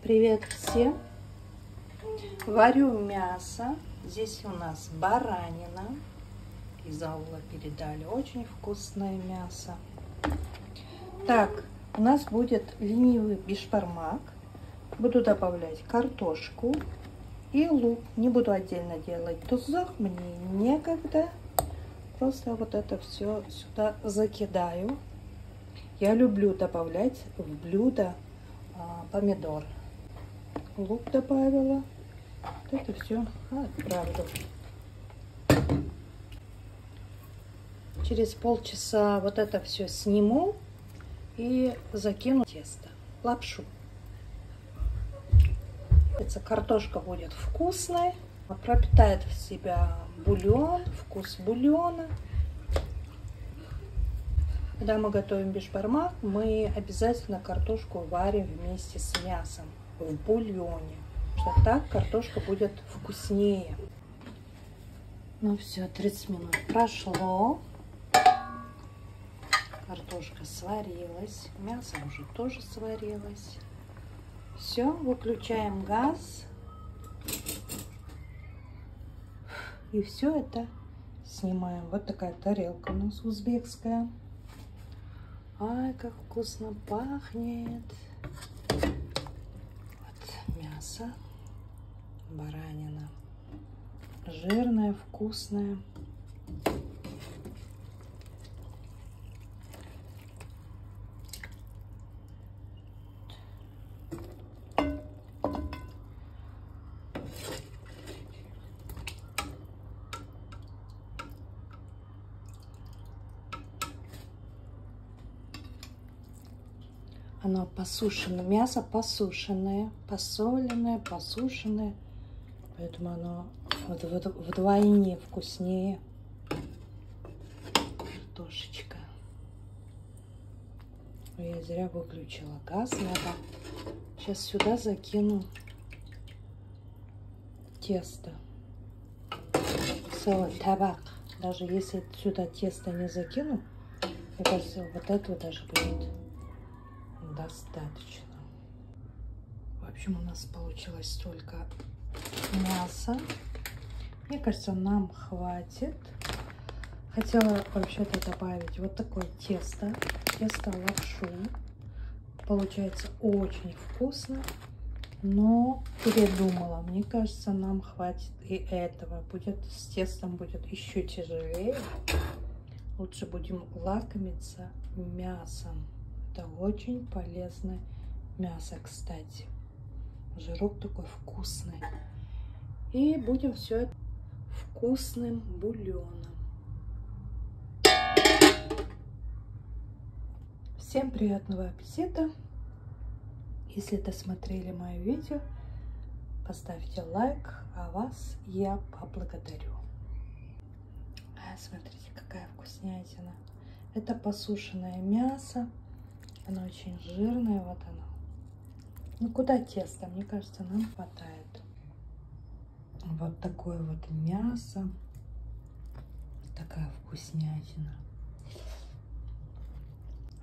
Привет всем! Варю мясо. Здесь у нас баранина. Из аула передали. Очень вкусное мясо. Так, у нас будет ленивый бишбармак. Буду добавлять картошку и лук. Не буду отдельно делать тузок, мне некогда. Просто вот это все сюда закидаю. Я люблю добавлять в блюдо помидор. Лук добавила. Вот это все отправлю. Через полчаса вот это все сниму и закину в тесто. Лапшу. Эта картошка будет вкусной. Пропитает в себя бульон, вкус бульона. Когда мы готовим бишбармак, мы обязательно картошку варим вместе с мясом в бульоне. Потому что так картошка будет вкуснее. Ну все, 30 минут прошло. Картошка сварилась. Мясо уже тоже сварилось. Все, выключаем газ. И все это снимаем. Вот такая тарелка у нас узбекская. Ай, как вкусно пахнет. Вот мясо. Баранина. Жирная, вкусная. Оно посушенное, мясо посушенное, посоленное, посушенное, поэтому оно вдвойне вкуснее. Картошечка. Я зря выключила газ, надо. Сейчас сюда закину тесто. Табак. Даже если сюда тесто не закину, мне кажется, вот этого даже будет достаточно. В общем, у нас получилось только мясо. Мне кажется, нам хватит. Хотела вообще-то добавить вот такое тесто. Тесто лапшу. Получается очень вкусно. Но передумала. Мне кажется, нам хватит и этого. С тестом будет еще тяжелее. Лучше будем лакомиться мясом. Это очень полезное мясо, кстати. Жирок такой вкусный. И будем все это вкусным бульоном. Всем приятного аппетита. Если досмотрели мое видео, поставьте лайк, а вас я поблагодарю. Смотрите, какая вкуснятина. Это посушенное мясо. Оно очень жирное, вот оно. Ну куда тесто? Мне кажется, нам хватает. Вот такое вот мясо. Такая вкуснятина.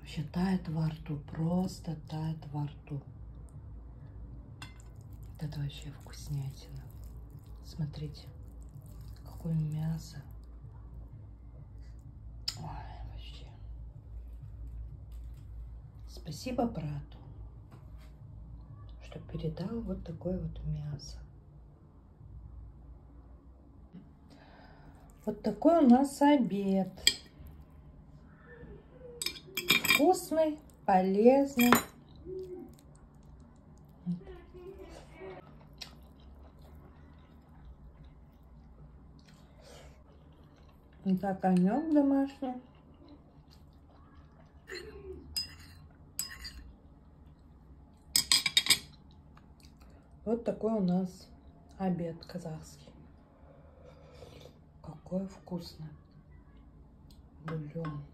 Вообще тает во рту, просто тает во рту. Вот это вообще вкуснятина. Смотрите, какое мясо. Ой, вообще. Спасибо брату, что передал вот такое вот мясо. Вот такой у нас обед. Вкусный, полезный. Это конек домашний. Вот такой у нас обед казахский. Какой вкусный бульон.